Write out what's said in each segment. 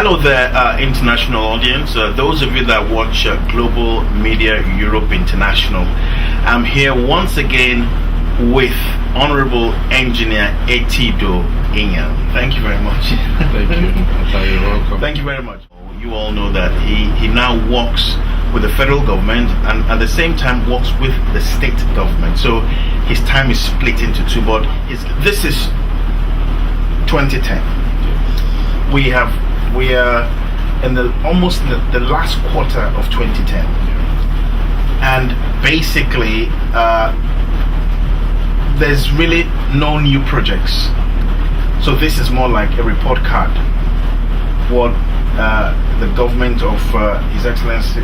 Hello there, international audience. Those of you that watch Global Media Europe International, I'm here once again with Honorable Engineer Etido Inyang. Thank you very much. Thank you. You're welcome. Thank you very much. You all know that he now works with the federal government and at the same time works with the state government. So his time is split into two, but this is 2010. We are in almost the last quarter of 2010, and basically there's really no new projects. So this is more like a report card. What the government of His Excellency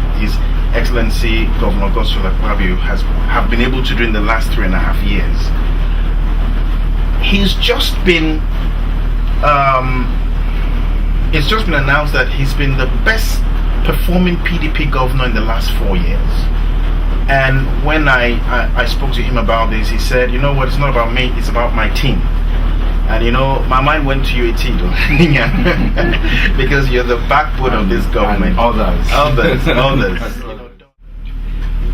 Governor AKPABIO have been able to do in the last 3.5 years. He's just been it's just been announced that he's been the best performing PDP governor in the last 4 years. And when I spoke to him about this, he said, you know what, it's not about me, it's about my team. And you know, my mind went to you, Etido, because you're the backbone of this government. Others.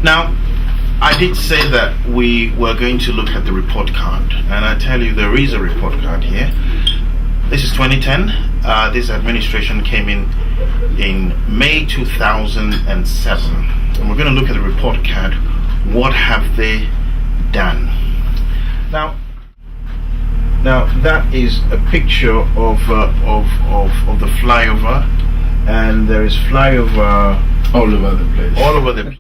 Now, I did say that we were going to look at the report card, and I tell you, there is a report card here. This is 2010. This administration came in May 2007, and we're going to look at the report card. What have they done? Now that is a picture of the flyover, and there is flyover all over the place. All over the.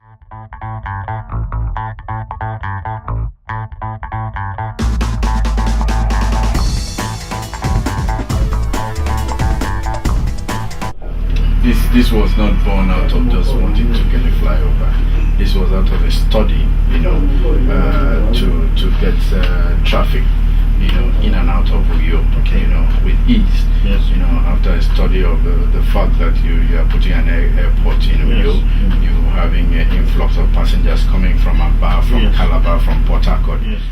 This was not born out of just wanting to get a flyover. This was out of a study, to get traffic, in and out of Uyo, with ease. Yes. After a study of the fact that you are putting an airport in Uyo, you having an influx of passengers coming from Aba, from Calabar, from Port Harcourt. Yes.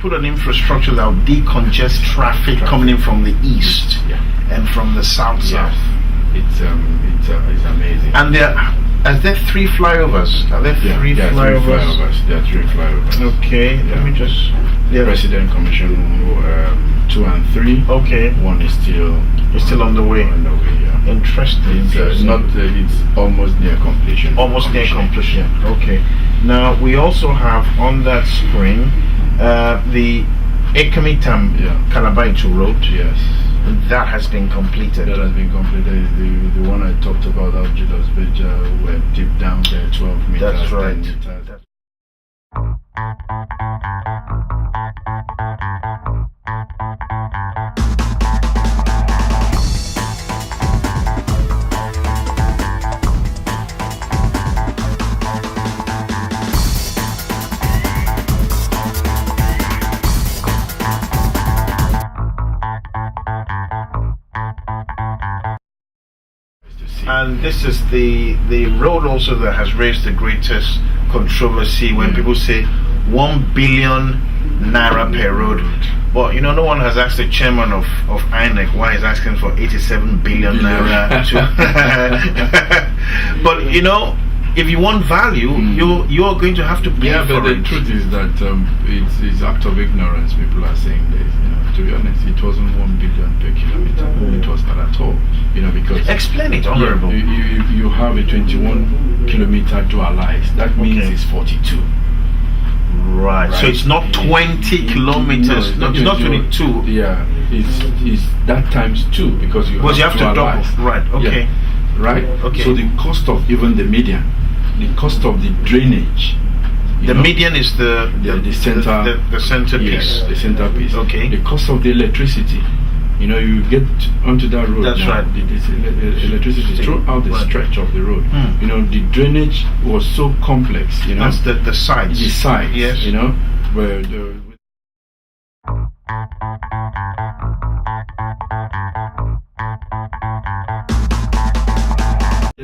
Put an infrastructure that will decongest traffic coming in from the east and from the south. It's amazing. And are there 3 flyovers? Are there three flyovers? There are 3 flyovers. Okay, let me just. President Commission 2 and 3. Okay. One is still on the way. Interesting. It's almost near completion. Almost near completion. Okay. Now we also have on that screen the Ekamitam Kalabaito Road. Yes. That has been completed. The one I talked about, Algidos Bridge, were deep down there, 12 meters. That's right. 10 meters. And this is the road also that has raised the greatest controversy when people say 1 billion naira per road. But no one has asked the chairman of INEC why he's asking for 87 billion naira. But if you want value, you're going to have to pay for it. But the truth is that it's act of ignorance. People are saying this. To be honest, it wasn't 1 billion per kilometer. It was not at all. Because explain it, Honorable. You have a 21 kilometer dualized. That means it's 42. Right. So it's not 20 kilometers. No, it's not 22. Yeah. It's that times 2 because you have to double. Right. Okay. Yeah. Right. Okay. So the cost of even the median, the cost of the drainage. The median is the center, the centerpiece. Yes, the centerpiece. Okay. The cost of the electricity. You get onto that road. That's now, right. The electricity throughout the stretch of the road. The drainage was so complex. That's the sides. The sides. Yes. Where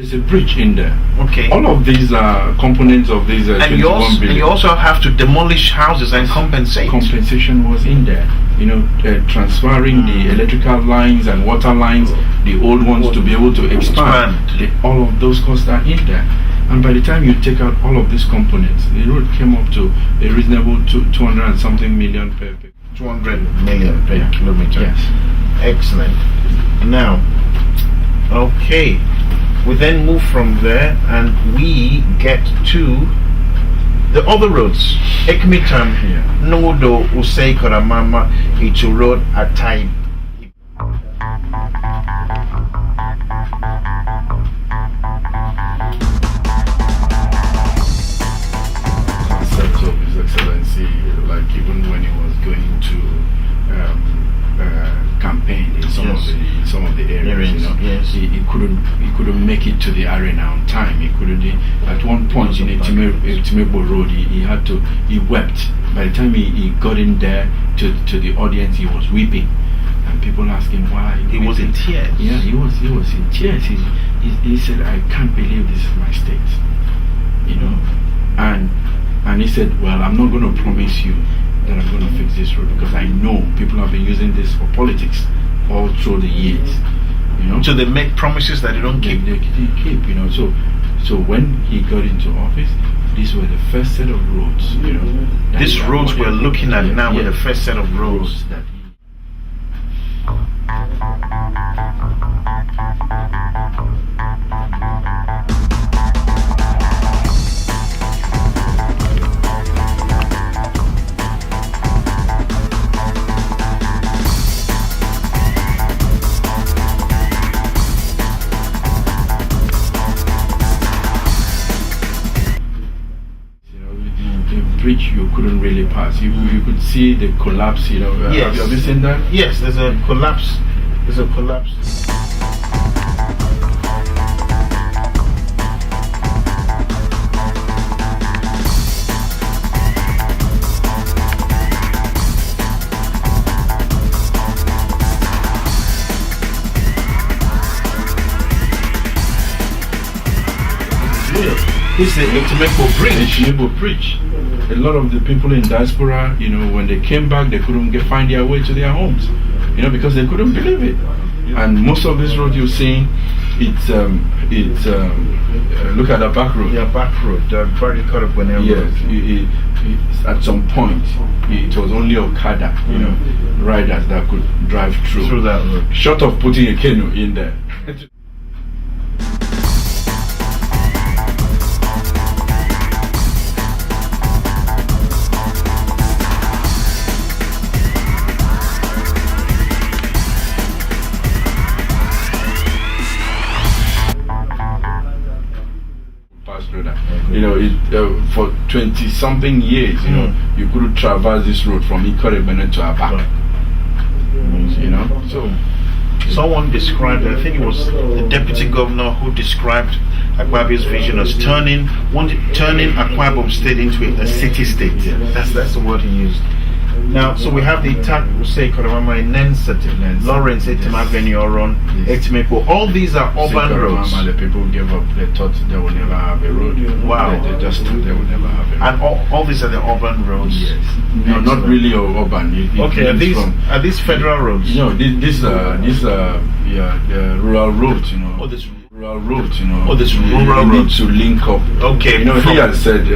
There's a bridge in there. Okay. All of these components of these and 21 billion. you also have to demolish houses and compensate. Compensation was in there. Transferring the electrical lines and water lines, the old ones to be able to expand. All of those costs are in there. And by the time you take out all of these components, the road came up to a reasonable 200 and something million per 200 million per kilometer. Yes. Excellent. Now, okay, we then move from there and we get to the other roads. Ekmitam, Nodo, Usei, Koramama, Ichu Road, Atai. Concept of His Excellency, like even when he was going to campaign in some of the areas, yes. he couldn't make it to the arena on time. He couldn't. At one point in Timebo Road, he wept. By the time he got in there to the audience, he was weeping, and people asked him why. He was in tears. Yeah, he was in tears. He said, "I can't believe this is my state," and he said, "Well, I'm not going to promise you that I'm going to fix this road because I know people have been using this for politics all through the years." So they make promises that they don't keep. They keep, So when he got into office, these were the first set of roads, These roads we're looking at now were the first set of roads that bridge you couldn't really pass. You could see the collapse. Yes. Have you seen that? Yes, there's a collapse. This is the Etido Bridge. A lot of the people in diaspora, when they came back, they couldn't find their way to their homes, because they couldn't believe it. And most of this road you're seeing, it's look at the back road. Yeah, back road. The very cut up when yes, at some point, it was only Okada, riders that could drive through that road. Short of putting a canoe in there. For 20-something years, you couldn't traverse this road from Ikiddeh to Aba. So someone described, I think it was the deputy governor who described AKPABIO'S vision as turning Akwa Ibom State into a city-state. That's the word he used. Now, so we have the Usei Koramama in Nensati, Lawrence, Etimagbenyoron, Etimepo. All these are urban roads. The people gave up. They thought they would never have a road. Wow. They just thought they would never have a road. And all these are the urban roads? Yes. No, not really urban. Okay, are these federal roads? No, these are rural roads, Oh, this rural roads, Oh, this rural roads to link up. Okay. He has said,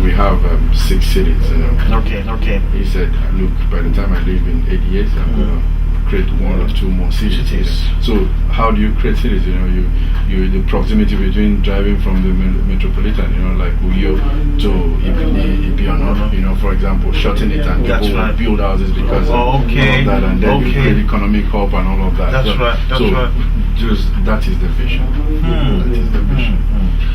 we have 6 cities, Okay. He said, look, by the time I live in 8 years, I'm going to create 1 or 2 more cities. So how do you create cities? The proximity between driving from the metropolitan, like Uyo to Ikiddeh, for example, shorten it and people build houses because of all of that, and then you create economic hub and all of that. That's right. That is the vision. That is the vision.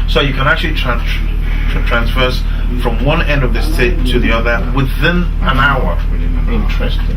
So you can actually transfers from one end of the state to the other within an hour. Interesting.